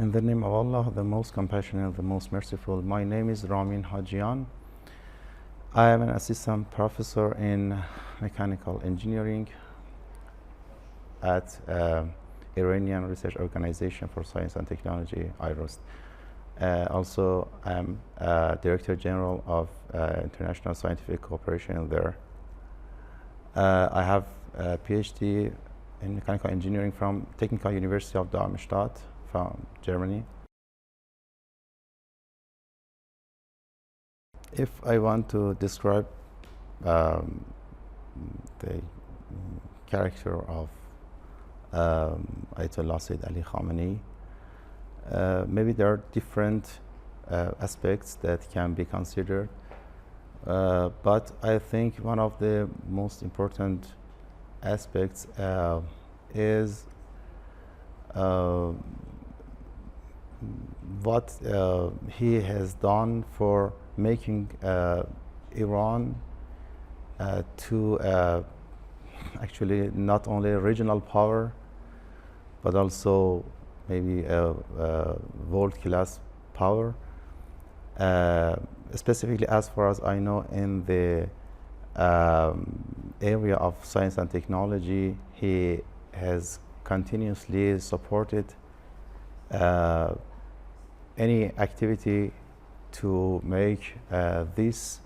In the name of Allah, the most compassionate, the most merciful. My name is Ramin Hajian. I am an assistant professor in mechanical engineering at Iranian Research Organization for Science and Technology, IROST. Also, I am Director General of International Scientific Cooperation there. I have a PhD in mechanical engineering from Technical University of Darmstadt from Germany. If I want to describe the character of Ayatollah Khamenei, maybe there are different aspects that can be considered, but I think one of the most important aspects is what he has done for making Iran to actually not only a regional power, but also maybe a world-class power. Specifically, as far as I know, in the area of science and technology, he has continuously supported any activity to make this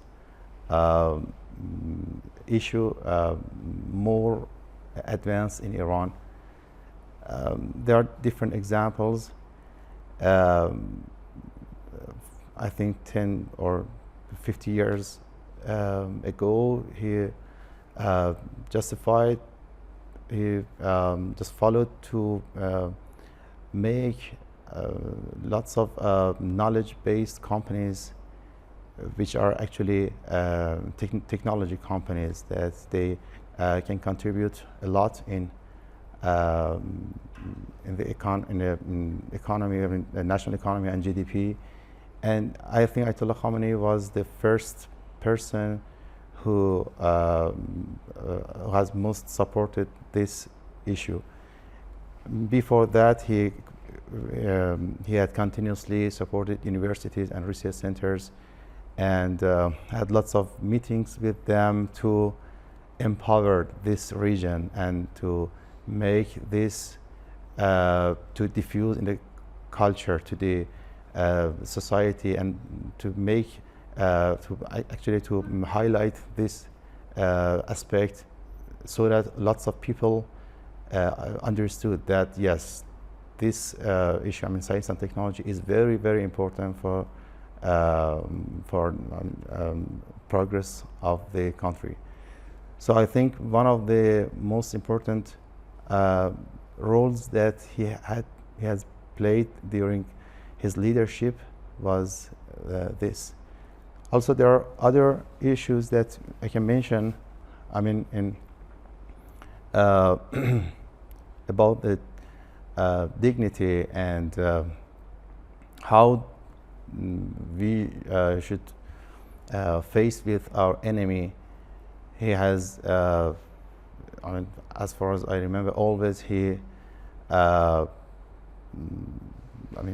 issue more advanced in Iran. There are different examples. I think 10 or 50 years ago, he just followed to make lots of knowledge-based companies, which are actually technology companies, that they can contribute a lot in the economy, in the national economy and GDP. And I think Ayatollah Khamenei was the first person who has most supported this issue. Before that, he had continuously supported universities and research centers, and had lots of meetings with them to empower this region and to make this, to diffuse in the culture, to the society, and to make, to highlight this aspect, so that lots of people understood that yes, this issue, science and technology, is very, very important for progress of the country. So I think one of the most important roles that he has played during his leadership was this. Also, there are other issues that I can mention. In about the dignity and how we should face with our enemy. He has, as far as I remember, always he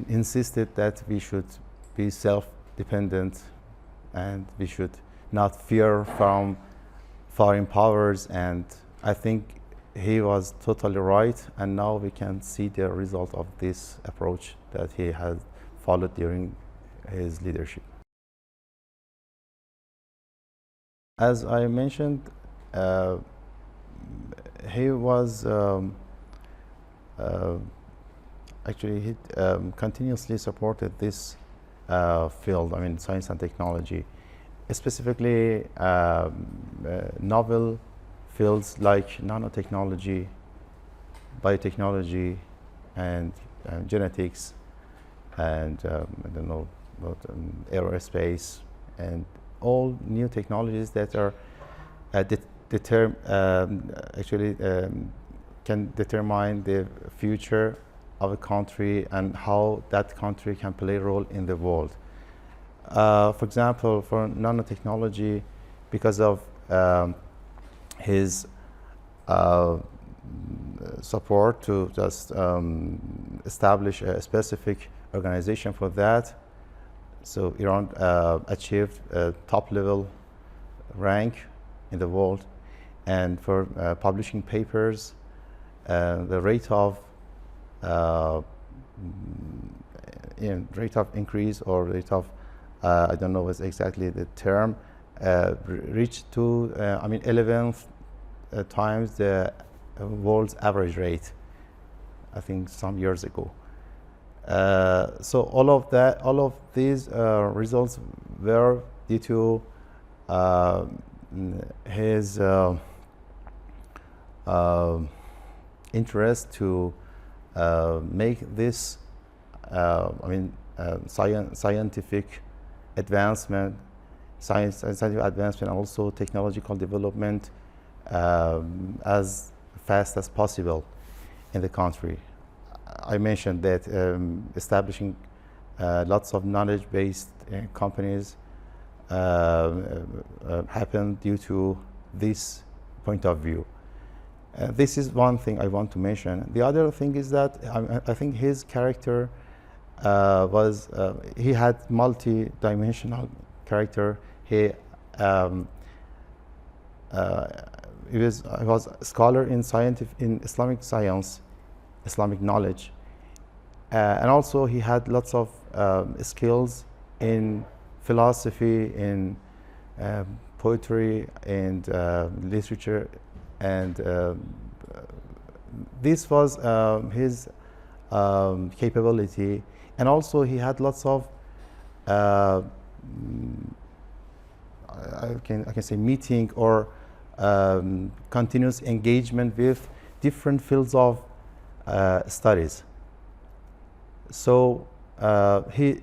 insisted that we should be self-dependent and we should not fear from foreign powers, and I think he was totally right, and now we can see the result of this approach that he has followed during his leadership. As I mentioned, he was actually he continuously supported this field, science and technology, specifically novel fields like nanotechnology, biotechnology, and genetics, and I don't know, aerospace, and all new technologies that are can determine the future of a country and how that country can play a role in the world. For example, for nanotechnology, because of his support to just establish a specific organization for that. So Iran achieved a top-level rank in the world, and for publishing papers, the rate of increase or rate of I don't know what's exactly the term, reached to 11th times the world's average rate, I think some years ago. So all of these results were due to his interest to make this scientific advancement, scientific advancement, also technological development as fast as possible in the country. I mentioned that establishing lots of knowledge-based companies happened due to this point of view. This is one thing I want to mention. The other thing is that I think his character he had multi-dimensional character. He was a scholar in Islamic science, Islamic knowledge, and also he had lots of skills in philosophy, in poetry, and literature, and this was his capability. And also he had lots of I can say meeting or continuous engagement with different fields of studies. So he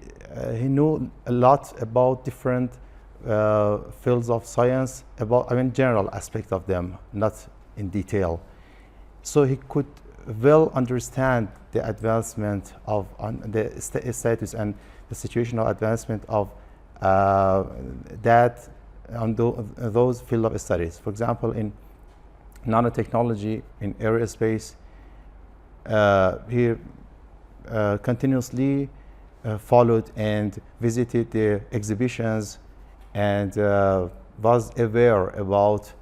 knew a lot about different fields of science, about general aspect of them, not in detail. So he could well understand the advancement of the status and the situation of advancement of those field of studies. For example, in nanotechnology, in aerospace, he continuously followed and visited the exhibitions and was aware about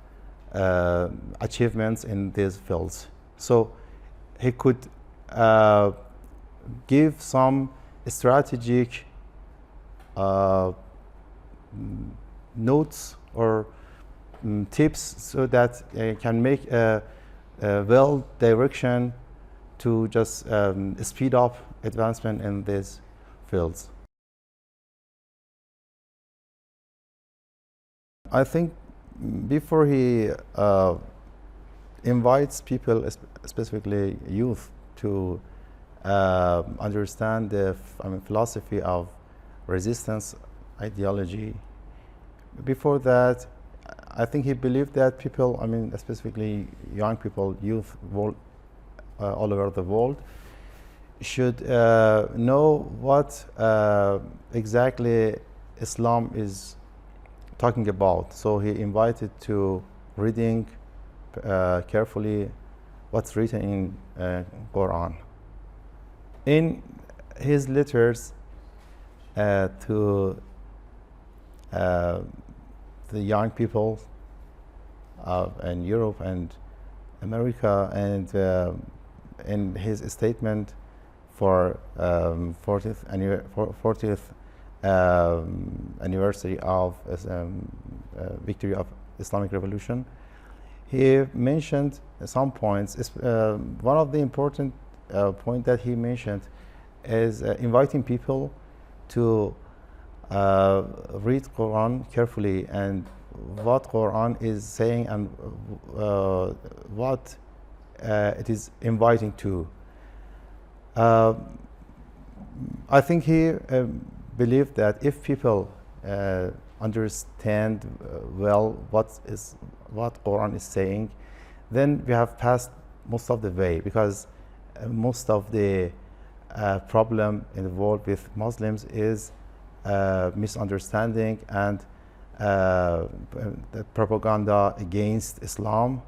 achievements in these fields. So he could give some strategic notes or tips so that can make a well direction to just speed up advancement in these fields. I think before he invites people, specifically youth, to understand the philosophy of resistance ideology, before that, I think he believed that people, specifically young people, youth, all over the world, should know what exactly Islam is talking about. So he invited to reading carefully what's written in Quran. In his letters to the young people in Europe and America, and in his statement for 40th anniversary of victory of Islamic Revolution, he mentioned some points. One of the important point that he mentioned is inviting people to read Quran carefully and what Quran is saying and what it is inviting to. I think he believed that if people understand well what Quran is saying, then we have passed most of the way, because most of the problem in the world with Muslims is misunderstanding and the propaganda against Islam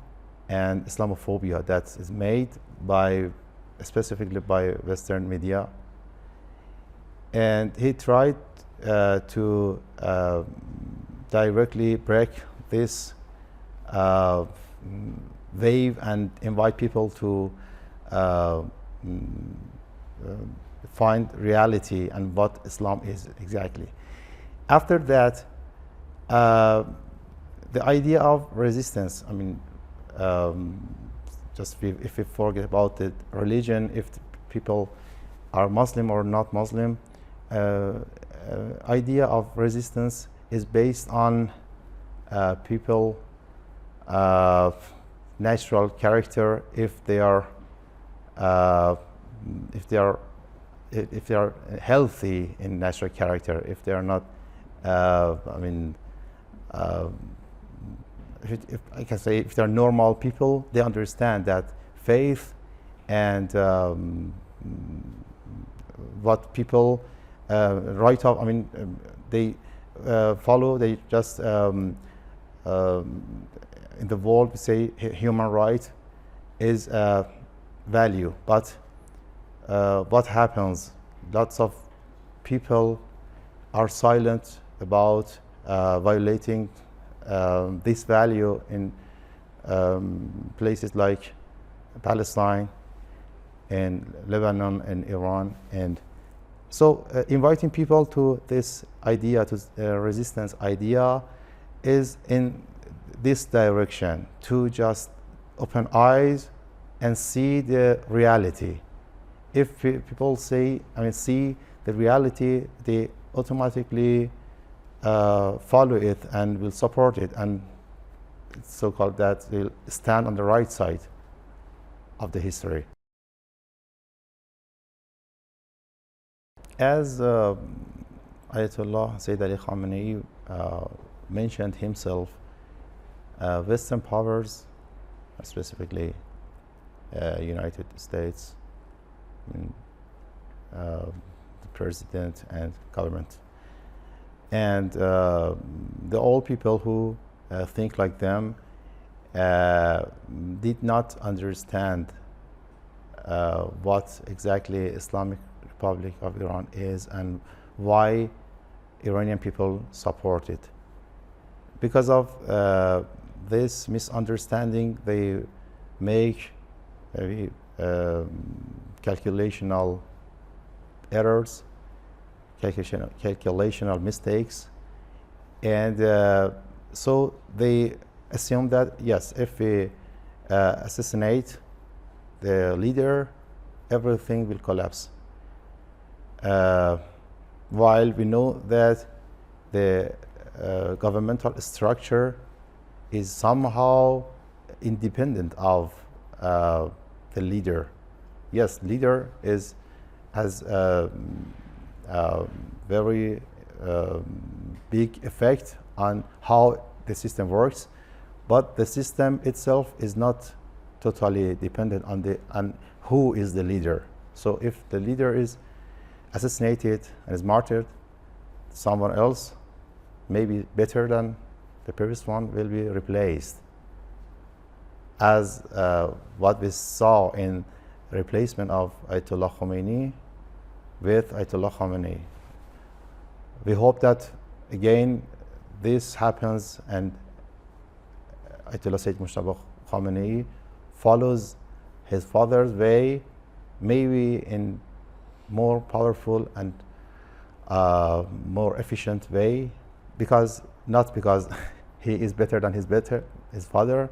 and Islamophobia that is made by, specifically by Western media. And he tried to directly break this wave and invite people to find reality and what Islam is exactly. After that, the idea of resistance, I mean, just if we forget about the religion, if the people are Muslim or not Muslim, idea of resistance is based on people natural character. If they are healthy in natural character, if they are not, if I can say, if they're normal people, they understand that faith and what people write off, they follow, they just in the world we say human right is a value, but what happens? Lots of people are silent about violating this value in places like Palestine and Lebanon and Iran. And so inviting people to this idea, to resistance idea, is in this direction, to just open eyes and see the reality. If people see the reality, they automatically follow it and will support it, and it's so-called that they'll stand on the right side of the history. As Ayatollah Sayyid Ali Khamenei mentioned himself, Western powers, specifically United States, the president and government, and the old people who think like them did not understand what exactly Islamic Republic of Iran is and why Iranian people support it. Because of this misunderstanding, they make maybe calculational errors, calculational mistakes, and so they assume that yes, if we assassinate the leader, everything will collapse. While we know that the governmental structure is somehow independent of the leader. Yes, leader has a very big effect on how the system works, but the system itself is not totally dependent on who is the leader. So if the leader is assassinated and is martyred, someone else, maybe better than the previous one, will be replaced, as what we saw in replacement of Ayatollah Khamenei with Ayatollah Khamenei. We hope that again this happens and Ayatollah Sayyid Mujtaba Khamenei follows his father's way, maybe in more powerful and more efficient way, not because he is better than his father.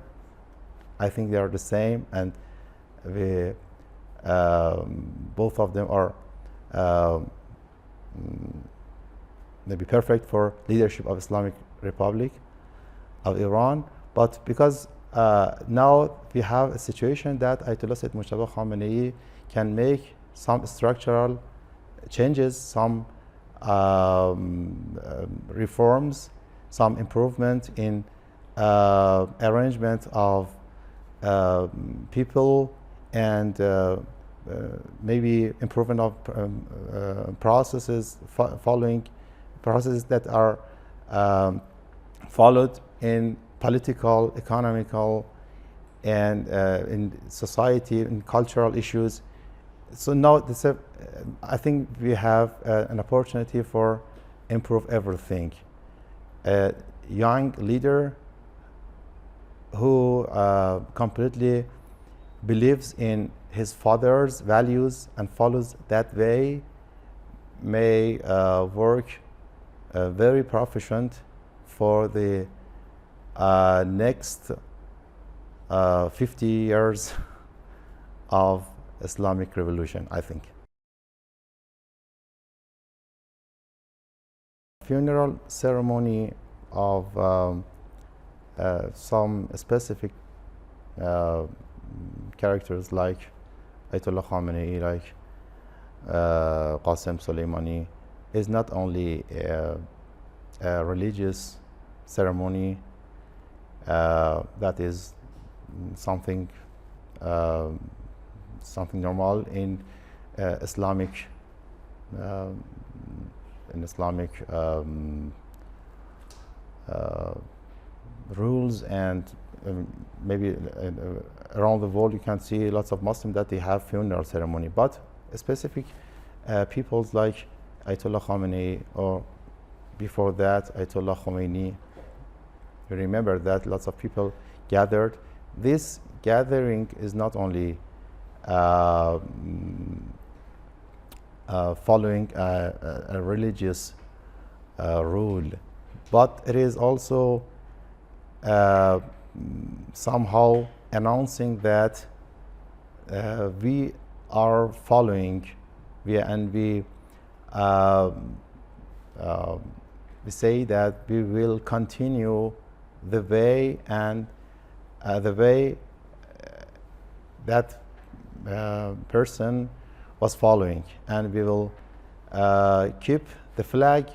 I think they are the same, and both of them are maybe perfect for leadership of Islamic Republic of Iran. But because now we have a situation that Ayatollah Sayyid Mujtaba Khamenei can make some structural changes, some reforms, some improvement in arrangement of people, and maybe improvement of processes, following processes that are followed in political, economical, and in society and cultural issues. So now I think we have an opportunity for improve everything. A young leader who completely believes in his father's values and follows that way may work very proficient for the next 50 years of Islamic revolution, I think. Funeral ceremony of some specific characters like Ayatollah Khamenei, like Qasem Soleimani, is not only a religious ceremony that is something something normal in Islamic rules, and maybe around the world you can see lots of Muslims that they have funeral ceremony, but specific peoples like Ayatollah Khamenei, or before that Ayatollah Khomeini, you remember that lots of people gathered. This gathering is not only following a religious rule, but it is also somehow announcing that we are following, we say that we will continue the way and the way that person was following, and we will keep the flag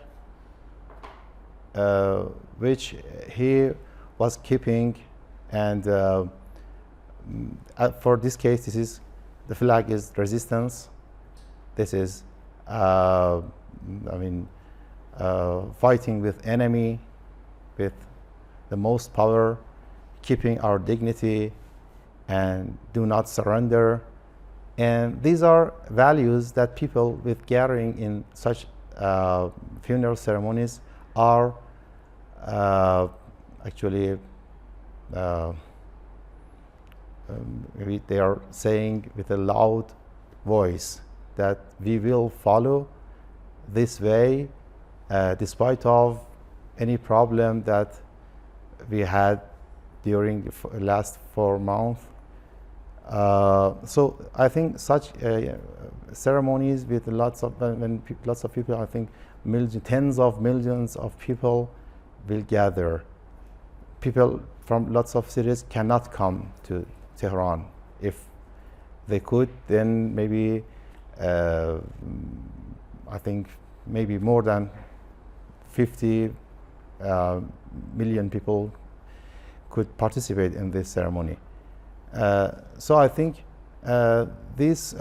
which he was keeping, and for this case, this is the flag is resistance. This is fighting with enemy with the most power, keeping our dignity and do not surrender. And these are values that people with gathering in such funeral ceremonies are actually they are saying with a loud voice that we will follow this way despite of any problem that we had during the last 4 months. So I think such ceremonies with lots of people, I think tens of millions of people will gather. People from lots of cities cannot come to Tehran. If they could, then maybe I think maybe more than 50 million people could participate in this ceremony. So I think this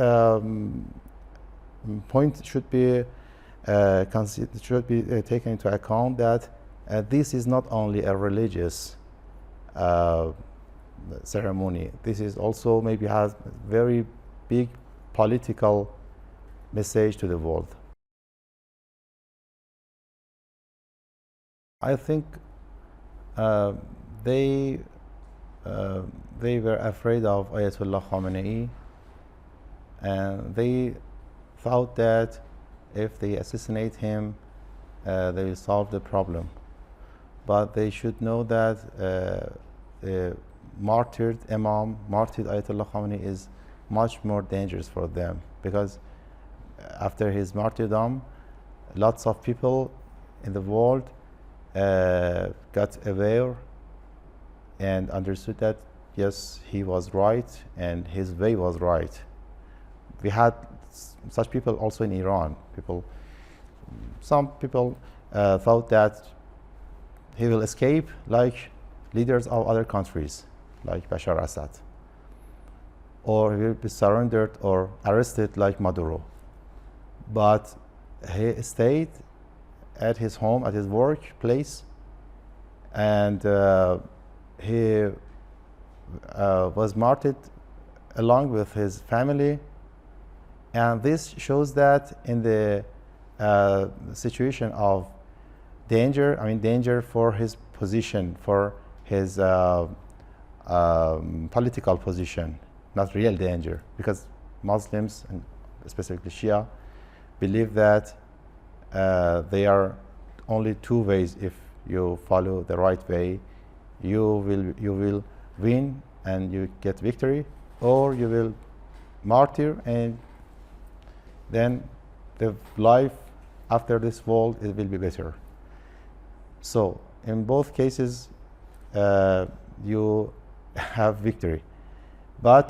point should be taken into account, that this is not only a religious ceremony. This is also maybe has a very big political message to the world. I think they were afraid of Ayatollah Khamenei, and they thought that if they assassinate him, they will solve the problem. But they should know that the martyred Imam, martyred Ayatollah Khamenei is much more dangerous for them, because after his martyrdom, lots of people in the world got aware and understood that yes, he was right and his way was right. We had such people also in Iran. Some people thought that he will escape like leaders of other countries, like Bashar Assad, or he will be surrendered or arrested like Maduro. But he stayed at his home, at his workplace, and he was martyred along with his family, and this shows that in the situation of danger, danger for his position, for his political position, not real danger, because Muslims, and specifically Shia, believe that there are only two ways. If you follow the right way, you will win and you get victory, or you will martyr, and then the life after this world, it will be better. So in both cases, you have victory. But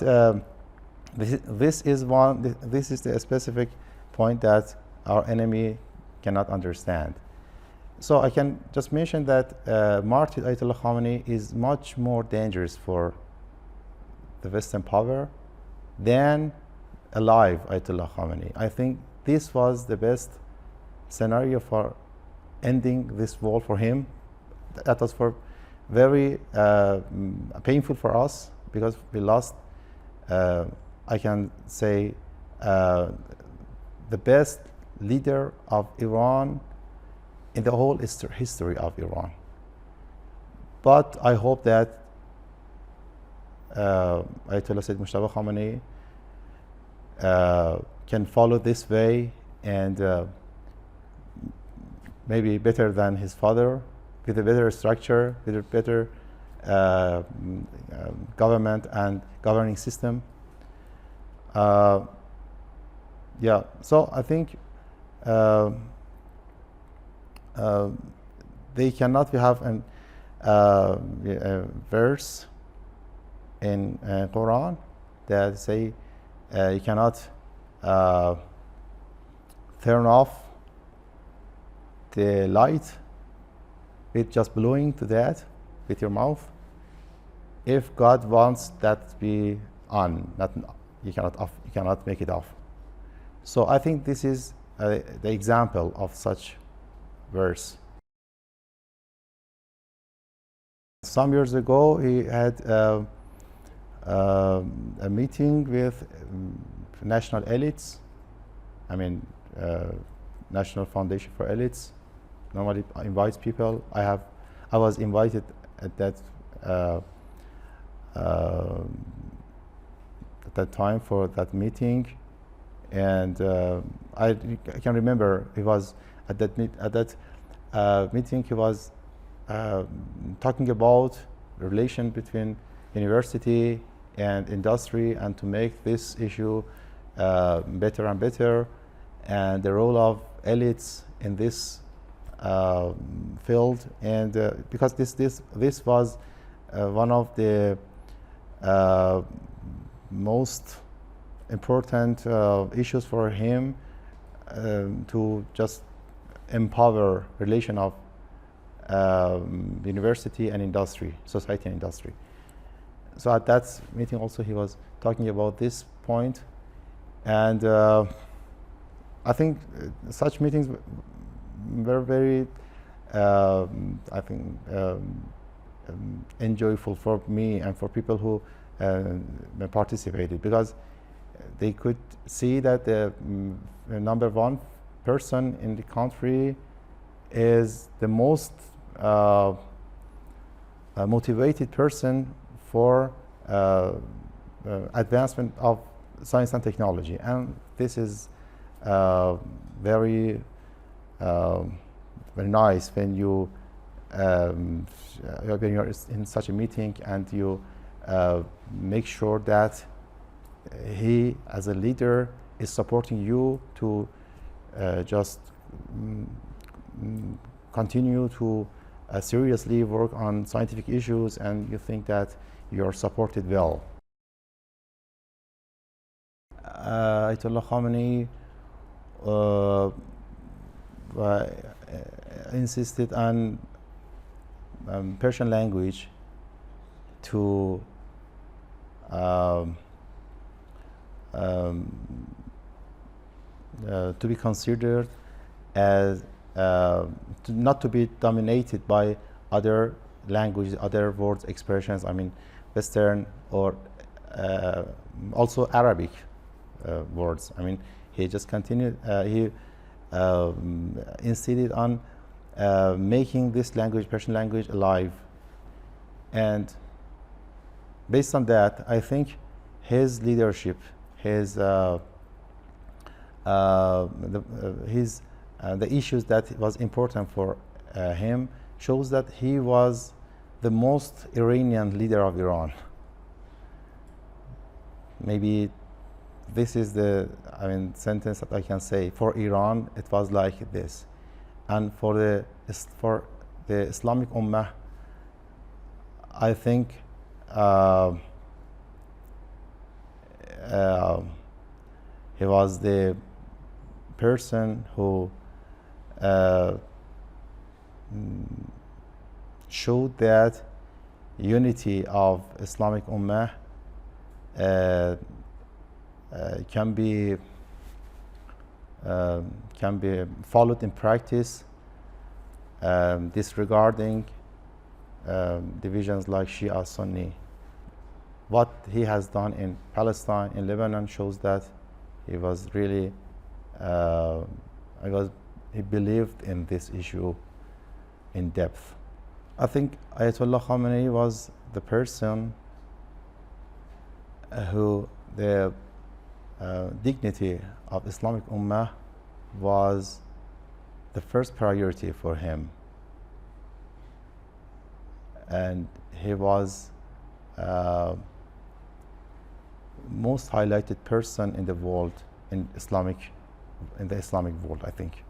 this is the specific point that our enemy cannot understand. So I can just mention that martyred Ayatollah Khamenei is much more dangerous for the Western power than alive Ayatollah Khamenei. I think this was the best scenario for ending this war for him. That was very painful for us, because we lost, I can say, the best leader of Iran in the whole history of Iran. But I hope that Ayatollah Sayyid Mujtaba Khamenei can follow this way, and maybe better than his father, with a better structure, with a better government and governing system. Yeah, so I think they cannot have a verse in Quran that say you cannot turn off the light with just blowing to that with your mouth. If God wants that to be on, you cannot make it off. So I think this is the example of such verse. Some years ago, he had a meeting with national elites. National Foundation for Elites normally invites people. I was invited at that time for that meeting, and I can remember he was at that meeting. He was talking about the relation between university and industry, and to make this issue better and better, and the role of elites in this field. And because this was one of the most important issues for him, to just empower relation of university and industry, society and industry. So at that meeting also he was talking about this point, and I think such meetings were very, I think, enjoyable for me and for people who participated, because they could see that the number one person in the country is the most motivated person for advancement of science and technology, and this is very nice when you're in such a meeting, and you make sure that he, as a leader, is supporting you to just continue to seriously work on scientific issues, and you think that you're supported well. Ayatollah Khamenei insisted on Persian language to be considered as not to be dominated by other languages, other words, expressions. Western or also Arabic words. I mean, he just continued, he insisted on making this language, Persian language, alive. And based on that, I think his leadership, his the issues that was important for him shows that he was the most Iranian leader of Iran. Maybe this is the sentence that I can say. For Iran, it was like this, and for the Islamic Ummah, I think he was the person who showed that unity of Islamic Ummah can be followed in practice, disregarding divisions like Shia, Sunni. What he has done in Palestine, in Lebanon, shows that he was really he believed in this issue in depth. I think Ayatollah Khamenei was the person who the dignity of Islamic Ummah was the first priority for him, and he was most highlighted person in the world, in the Islamic world, I think.